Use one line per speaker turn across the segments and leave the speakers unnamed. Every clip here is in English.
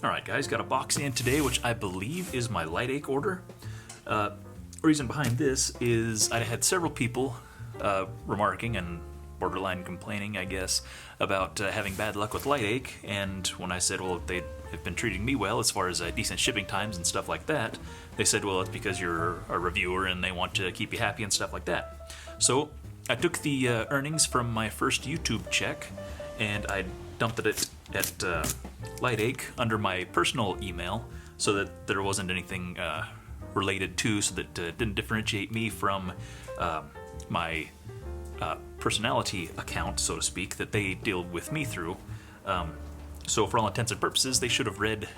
Alright guys, got a box in today which I believe is my LighTake order. Reason behind this is I had several people remarking and borderline complaining, I guess, about having bad luck with LighTake, and when I said, well, they have been treating me well as far as decent shipping times and stuff like that, they said, well, it's because you're a reviewer and they want to keep you happy and stuff like that. So I took the earnings from my first YouTube check and I dumped it at LighTake under my personal email so that there wasn't anything related to, so that didn't differentiate me from my personality account, so to speak, that they deal with me through. So for all intents and purposes, they should have read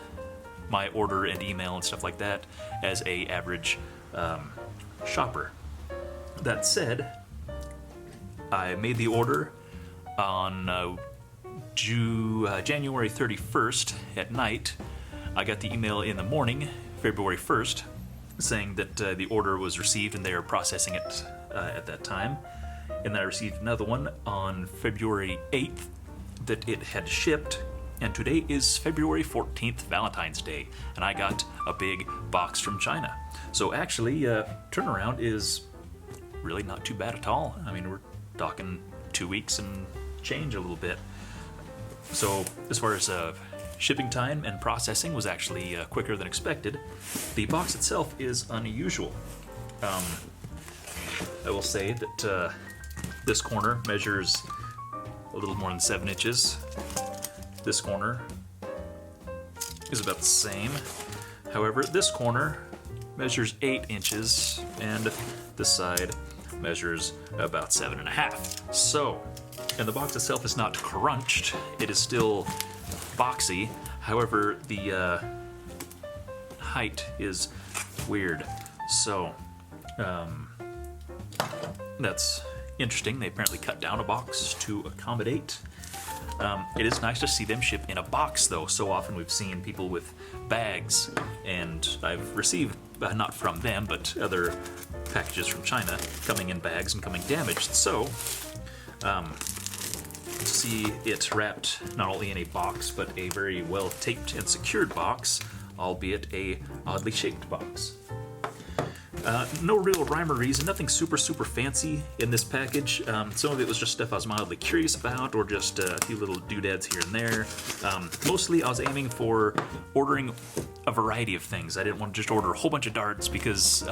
my order and email and stuff like that as a average shopper. That said, I made the order on January 31st at night. I got the email in the morning, February 1st, saying that the order was received and they are processing it at that time. And then I received another one on February 8th that it had shipped, and today is February 14th, Valentine's Day, and I got a big box from China. So actually, turnaround is really not too bad at all. I mean, we're talking 2 weeks and change a little bit. So as far as shipping time and processing was actually quicker than expected. The box itself is unusual. I will say that this corner measures a little more than 7 inches. This corner is about the same. However, this corner measures 8 inches, and this side measures about 7.5. So, and the box itself is not crunched, it is still boxy. However, the height is weird. So, that's interesting. They apparently cut down a box to accommodate. It is nice to see them ship in a box, though. So often we've seen people with bags, and I've received, not from them, but other packages from China coming in bags and coming damaged. So, to see it wrapped not only in a box, but a very well taped and secured box, albeit a oddly shaped box. No real rhyme or reason, nothing super fancy in this package. Some of it was just stuff I was mildly curious about, or just a few little doodads here and there. Mostly I was aiming for ordering a variety of things. I didn't want to just order a whole bunch of darts, because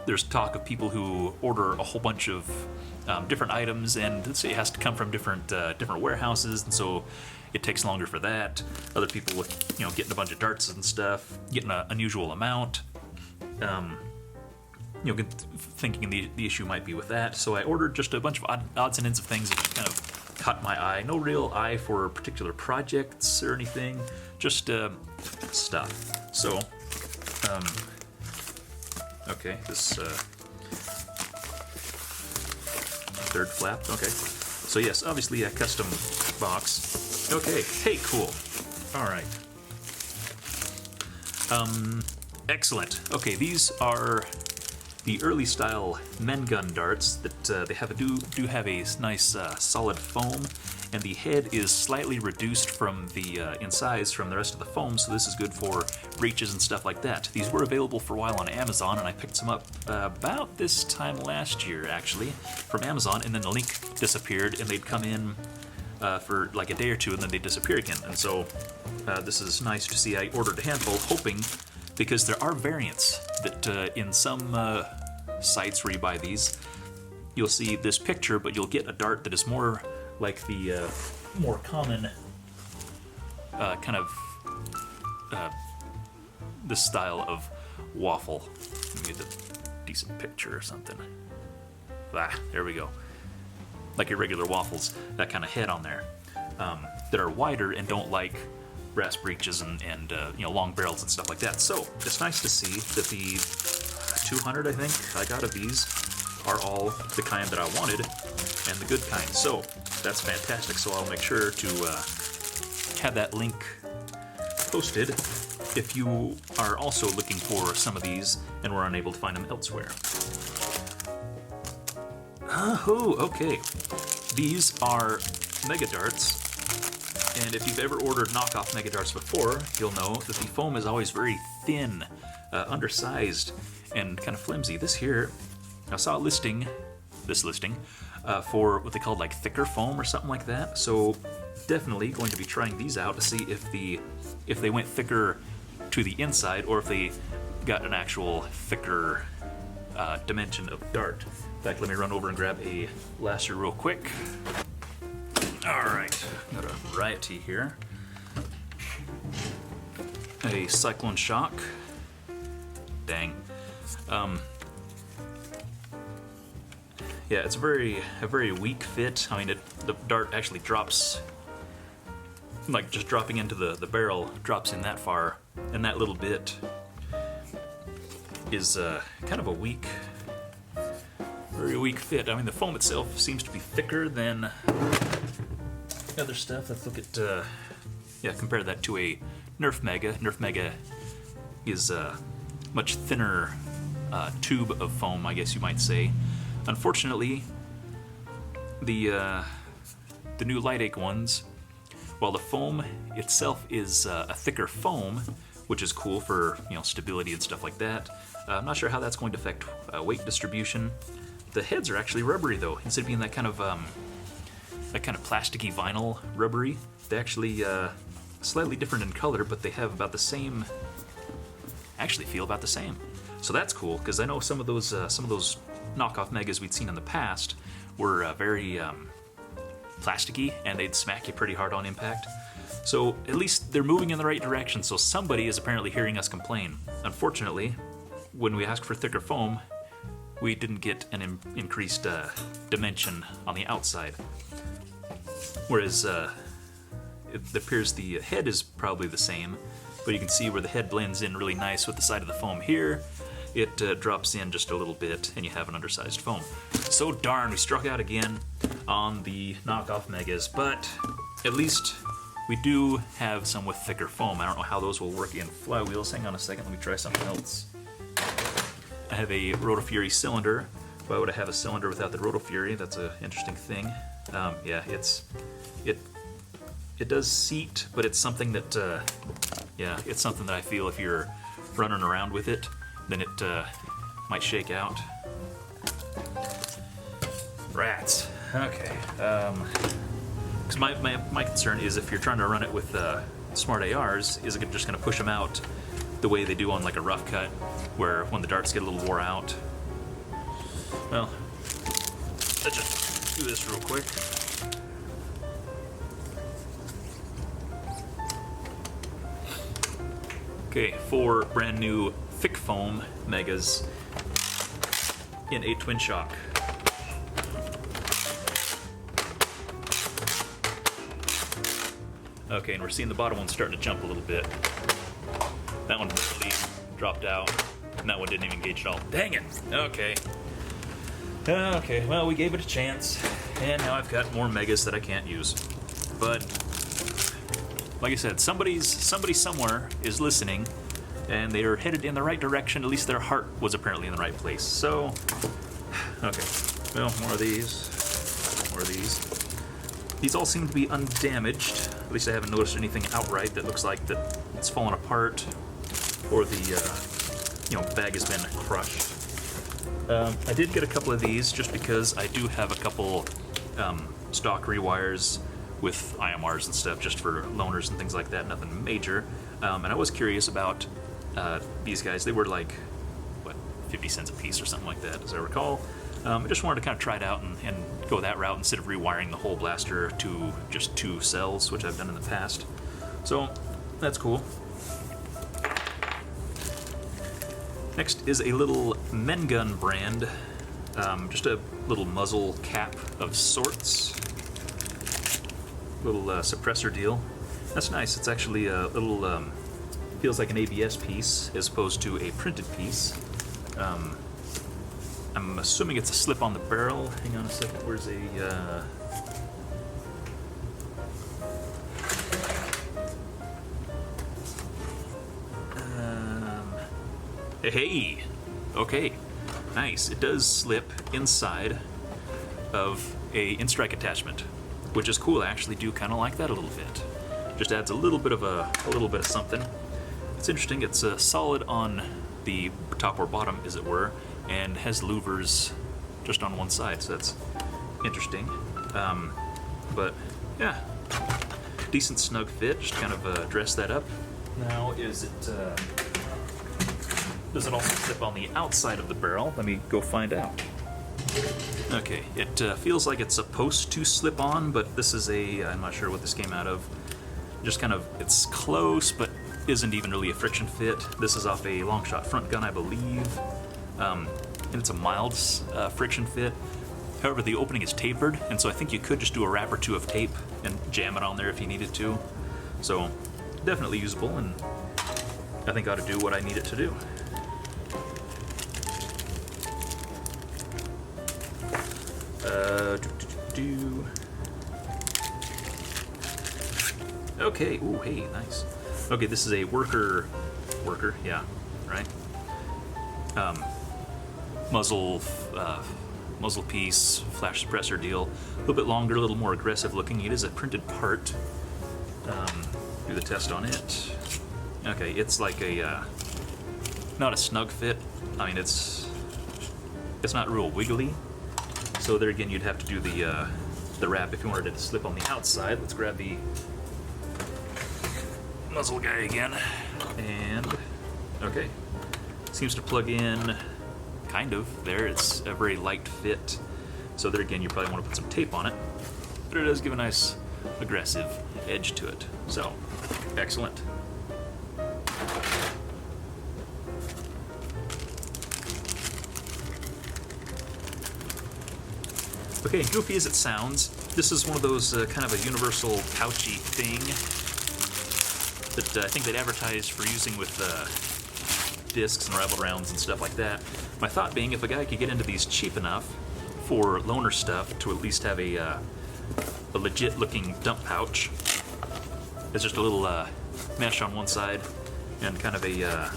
there's talk of people who order a whole bunch of different items, and it has to come from different warehouses, and so it takes longer for that. Other people with, getting a bunch of darts and stuff, getting an unusual amount. Thinking the issue might be with that, so I ordered just a bunch of odds and ends of things that just kind of caught my eye. No real eye for particular projects or anything, just stuff. So, okay, this third flap, okay. So yes, obviously a custom box. Okay, hey, cool. All right. Excellent. Okay, these are the early style MenGun darts that they do have a nice solid foam, and the head is slightly reduced from in size from the rest of the foam, so this is good for breaches and stuff like that. These were available for a while on Amazon, and I picked some up about this time last year, actually, from Amazon, and then the link disappeared, and they'd come in for like a day or two, and then they'd disappear again. And so this is nice to see. I ordered a handful, hoping, because there are variants that in some sites where you buy these, you'll see this picture, but you'll get a dart that is more like the more common kind of this style of waffle. Let me get a decent picture or something. There we go. Like your regular waffles, that kind of head on there, that are wider and don't like brass breeches and long barrels and stuff like that. So it's nice to see that the 200, I think, I got of these are all the kind that I wanted, and the good kind. So that's fantastic. So I'll make sure to have that link posted if you are also looking for some of these and were unable to find them elsewhere. Oh, okay. These are Mega Darts And if you've ever ordered knockoff mega darts before, you'll know that the foam is always very thin, undersized, and kind of flimsy. This here, I saw a listing, for what they called like thicker foam or something like that. So definitely going to be trying these out to see if they went thicker to the inside or if they got an actual thicker dimension of dart. In fact, let me run over and grab a lacer real quick. Alright, got a variety here. A Cyclone Shock. Dang. Yeah, it's a very weak fit. I mean, the dart actually drops, like just dropping into the barrel, drops in that far, and that little bit is kind of a weak, very weak fit. I mean, the foam itself seems to be thicker than other stuff. Let's look at, yeah, compare that to a Nerf Mega. Nerf Mega is a much thinner tube of foam, I guess you might say. Unfortunately, the new LighTake ones, while the foam itself is a thicker foam, which is cool for, you know, stability and stuff like that, I'm not sure how that's going to affect weight distribution. The heads are actually rubbery though, instead of being that kind of plasticky vinyl rubbery. They actually slightly different in color, but they have about the same. Actually, feel about the same. So that's cool because I know some of those knockoff megas we'd seen in the past were very plasticky, and they'd smack you pretty hard on impact. So at least they're moving in the right direction, so somebody is apparently hearing us complain. Unfortunately, when we asked for thicker foam, we didn't get an increased dimension on the outside. Whereas it appears the head is probably the same, but you can see where the head blends in really nice with the side of the foam here. It drops in just a little bit, and you have an undersized foam. So darn, we struck out again on the knockoff megas, but at least we do have some with thicker foam. I don't know how those will work in flywheels. Hang on a second, let me try something else. I have a Roto Fury cylinder. Why would I have a cylinder without the Roto Fury? That's an interesting thing. Yeah, it does seat, but it's something that, yeah, it's something that I feel if you're running around with it, then it might shake out. Rats. Okay. Because my concern is if you're trying to run it with smart ARs, is it just going to push them out the way they do on like a rough cut, where when the darts get a little wore out? Well, let's just do this real quick. Okay, 4 brand new thick foam megas in a twin shock. Okay, and we're seeing the bottom one starting to jump a little bit. That one barely dropped out, and that one didn't even engage at all. Dang it! Okay. Okay, well, we gave it a chance, and now I've got more megas that I can't use. But like I said, somebody somewhere is listening, and they are headed in the right direction. At least their heart was apparently in the right place. So, okay. Well, more of these. More of these. These all seem to be undamaged. At least I haven't noticed anything outright that looks like that it's fallen apart, or the bag has been crushed. I did get a couple of these just because I do have a couple stock rewires with IMRs and stuff just for loaners and things like that, nothing major. And I was curious about these guys. They were like, what, 50 cents a piece or something like that, as I recall. I just wanted to kind of try it out and go that route instead of rewiring the whole blaster to just 2 cells, which I've done in the past. So that's cool. Next is a little MenGun brand, just a little muzzle cap of sorts. Little suppressor deal. That's nice. It's actually a little, feels like an ABS piece as opposed to a printed piece. I'm assuming it's a slip on the barrel. Hang on a second. Where's a... Hey! Okay. Nice. It does slip inside of a NFStrike attachment, which is cool. I actually do kind of like that a little bit. Just adds a little bit of something. It's interesting. It's solid on the top or bottom, as it were, and has louvers just on one side. So that's interesting. But yeah, decent snug fit. Just kind of dress that up. Now, does it also slip on the outside of the barrel? Let me go find out. Okay, it feels like it's supposed to slip on, but this is I'm not sure what this came out of. Just kind of, it's close, but isn't even really a friction fit. This is off a long shot front gun, I believe. And it's a mild friction fit. However, the opening is tapered, and so I think you could just do a wrap or two of tape and jam it on there if you needed to. So, definitely usable, and I think ought to do what I need it to do. Okay, ooh, hey, nice. Okay, this is a worker, yeah, right? Muzzle piece, flash suppressor deal. A little bit longer, a little more aggressive looking. It is a printed part. Do the test on it. Okay, it's like not a snug fit. I mean, it's not real wiggly. So there again, you'd have to do the wrap if you wanted it to slip on the outside. Let's grab the muzzle guy again, and okay, seems to plug in kind of there. It's a very light fit, so there again, you probably want to put some tape on it, but it does give a nice aggressive edge to it. So excellent. Okay, goofy as it sounds, this is one of those kind of a universal pouchy thing that I think they'd advertise for using with discs and rival rounds and stuff like that. My thought being, if a guy could get into these cheap enough for loaner stuff to at least have a legit-looking dump pouch, it's just a little mesh on one side and kind of a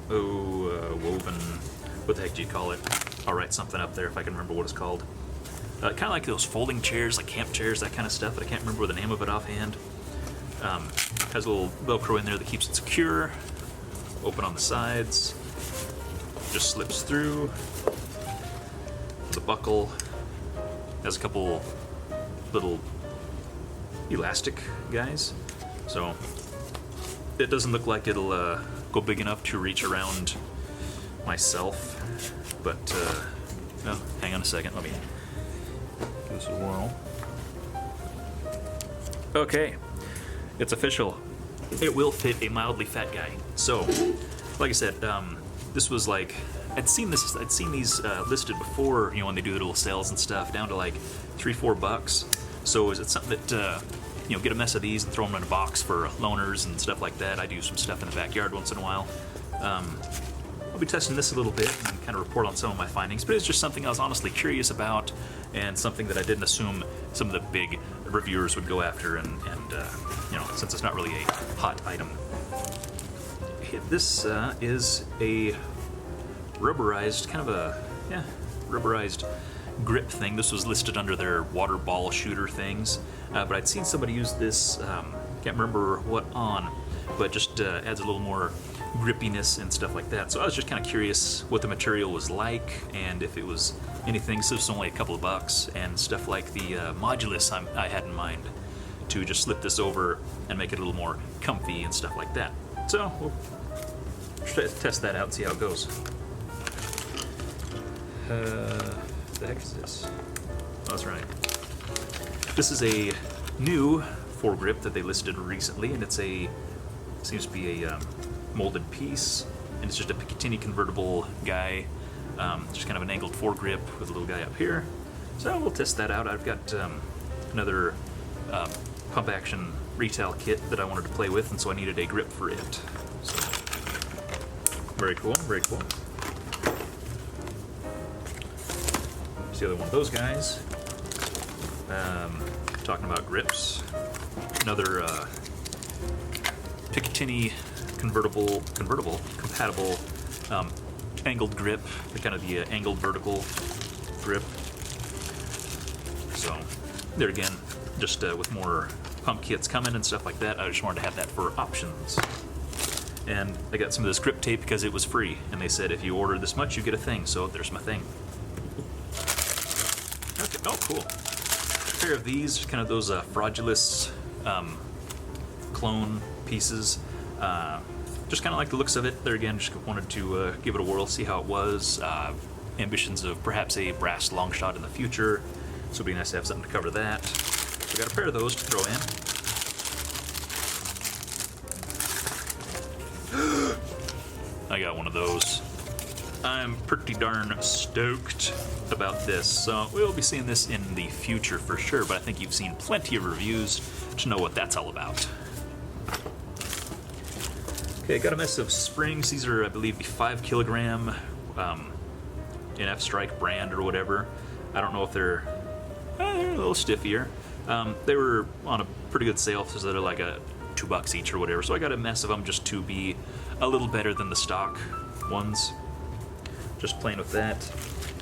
woven. What the heck do you call it? I'll write something up there if I can remember what it's called. Kind of like those folding chairs, like camp chairs, that kind of stuff, but I can't remember the name of it offhand. Has a little Velcro in there that keeps it secure. Open on the sides. Just slips through. The buckle has a couple little elastic guys. So it doesn't look like it'll go big enough to reach around myself. But, well, hang on a second. Let me give this a whirl. Okay. It's official. It will fit a mildly fat guy. So, like I said, this was like, I'd seen these listed before, you know, when they do the little sales and stuff, down to like $3-4. So is it something that, you know, get a mess of these and throw them in a box for loaners and stuff like that? I do some stuff in the backyard once in a while. I'll be testing this a little bit and kind of report on some of my findings, but it's just something I was honestly curious about and something that I didn't assume some of the big reviewers would go after, and you know, since it's not really a hot item. This is a rubberized, kind of a, yeah, rubberized grip thing. This was listed under their water ball shooter things, but I'd seen somebody use this, can't remember what on, but just adds a little more grippiness and stuff like that. So I was just kind of curious what the material was like and if it was anything. So it's only a couple of bucks, and stuff like the Modulus I had in mind to just slip this over and make it a little more comfy and stuff like that. So we'll test that out and see how it goes. The heck is this? Oh, that's right. This is a new foregrip that they listed recently, and it's seems to be a molded piece, and it's just a Picatinny convertible guy, just kind of an angled foregrip with a little guy up here. So we'll test that out. I've got another pump action Retal kit that I wanted to play with, and so I needed a grip for it. So, very cool, very cool. Here's the other one of those guys. Talking about grips. Another Picatinny compatible angled grip, the angled vertical grip. So there again, just with more pump kits coming and stuff like that. I just wanted to have that for options. And I got some of this grip tape because it was free, and they said if you order this much, you get a thing. So there's my thing. Okay. Oh, cool. A pair of these, kind of those Fraudulus clone pieces. Just kind of like the looks of it. There again, just wanted to give it a whirl, see how it was. Ambitions of perhaps a brass long shot in the future, so it'd be nice to have something to cover that. So I got a pair of those to throw in. I got one of those. I'm pretty darn stoked about this. So we'll be seeing this in the future for sure, but I think you've seen plenty of reviews to know what that's all about. Okay, got a mess of springs. These are, I believe, the 5 kilogram NFStrike brand or whatever. I don't know if they're a little stiffier. They were on a pretty good sale, so they're like $2 each or whatever. So I got a mess of them just to be a little better than the stock ones. Just playing with that.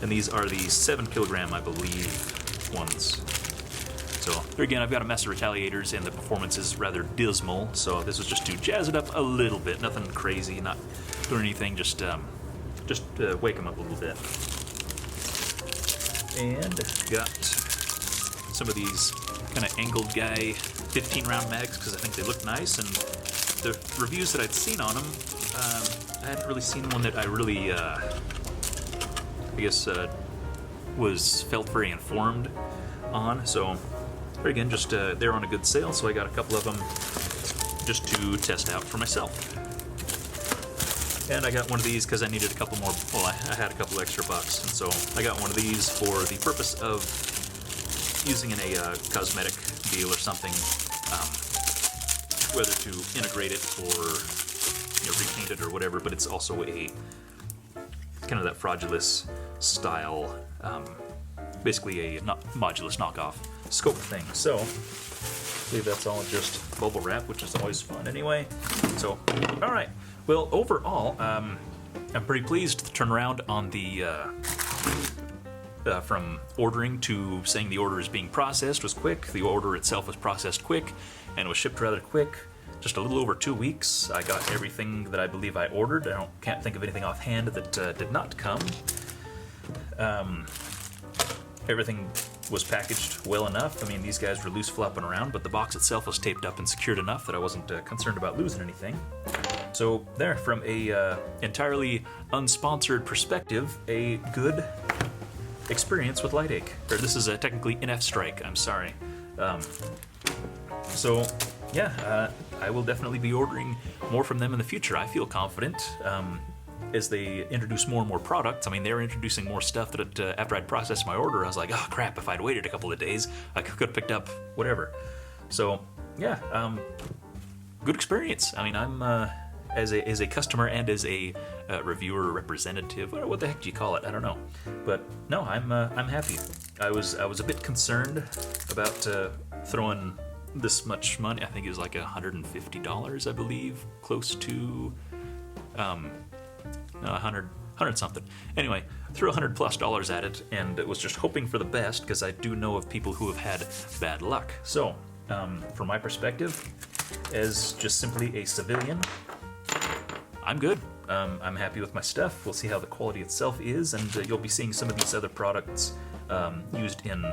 And these are the 7 kilogram, I believe, ones. So there again, I've got a mess of retaliators, and the performance is rather dismal. So this was just to jazz it up a little bit. Nothing crazy, not doing anything. Just wake them up a little bit. And got some of these kind of angled guy 15-round mags because I think they look nice. And the reviews that I'd seen on them, I hadn't really seen one that I really, I guess, felt very informed on. So there again, just they're on a good sale, so I got a couple of them just to test out for myself. And I got one of these because I needed a couple more. Well, I had a couple extra bucks, and so I got one of these for the purpose of using in a cosmetic deal or something, whether to integrate it or repaint it or whatever. But it's also a kind of that Fraudulus style, basically a Modulus knockoff scope thing. So I believe that's all just bubble wrap, which is always fun anyway. So, all right. Well, overall, I'm pretty pleased. The turnaround on the from ordering to saying the order is being processed was quick. The order itself was processed quick and was shipped rather quick. Just a little over 2 weeks. I got everything that I believe I ordered. Can't think of anything offhand that did not come. Everything was packaged well enough. I mean, these guys were loose flopping around, but the box itself was taped up and secured enough that I wasn't concerned about losing anything. So there, from a entirely unsponsored perspective, a good experience with LighTake. Or this is technically NFStrike, I'm sorry. So yeah, I will definitely be ordering more from them in the future. I feel confident as they introduce more and more products. I mean, they're introducing more stuff that after I'd processed my order, I was like, oh crap, if I'd waited a couple of days, I could have picked up whatever. So yeah, good experience. I mean, I'm as a customer and as a reviewer representative, what the heck do you call it? I don't know, but no, I'm happy. I was a bit concerned about throwing this much money. I think it was like $150, I believe, close to 100 something. Anyway, threw $100+ at it, and was just hoping for the best because I do know of people who have had bad luck. So, from my perspective, as just simply a civilian, I'm good. I'm happy with my stuff. We'll see how the quality itself is, and you'll be seeing some of these other products used in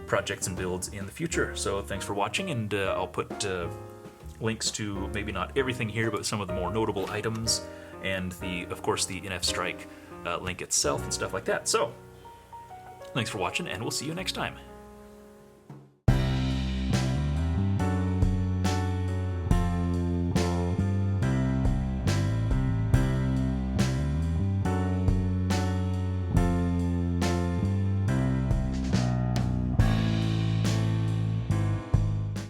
projects and builds in the future. So thanks for watching, and I'll put links to maybe not everything here, but some of the more notable items, and of course the NFStrike link itself and stuff like that. So thanks for watching, and we'll see you next time.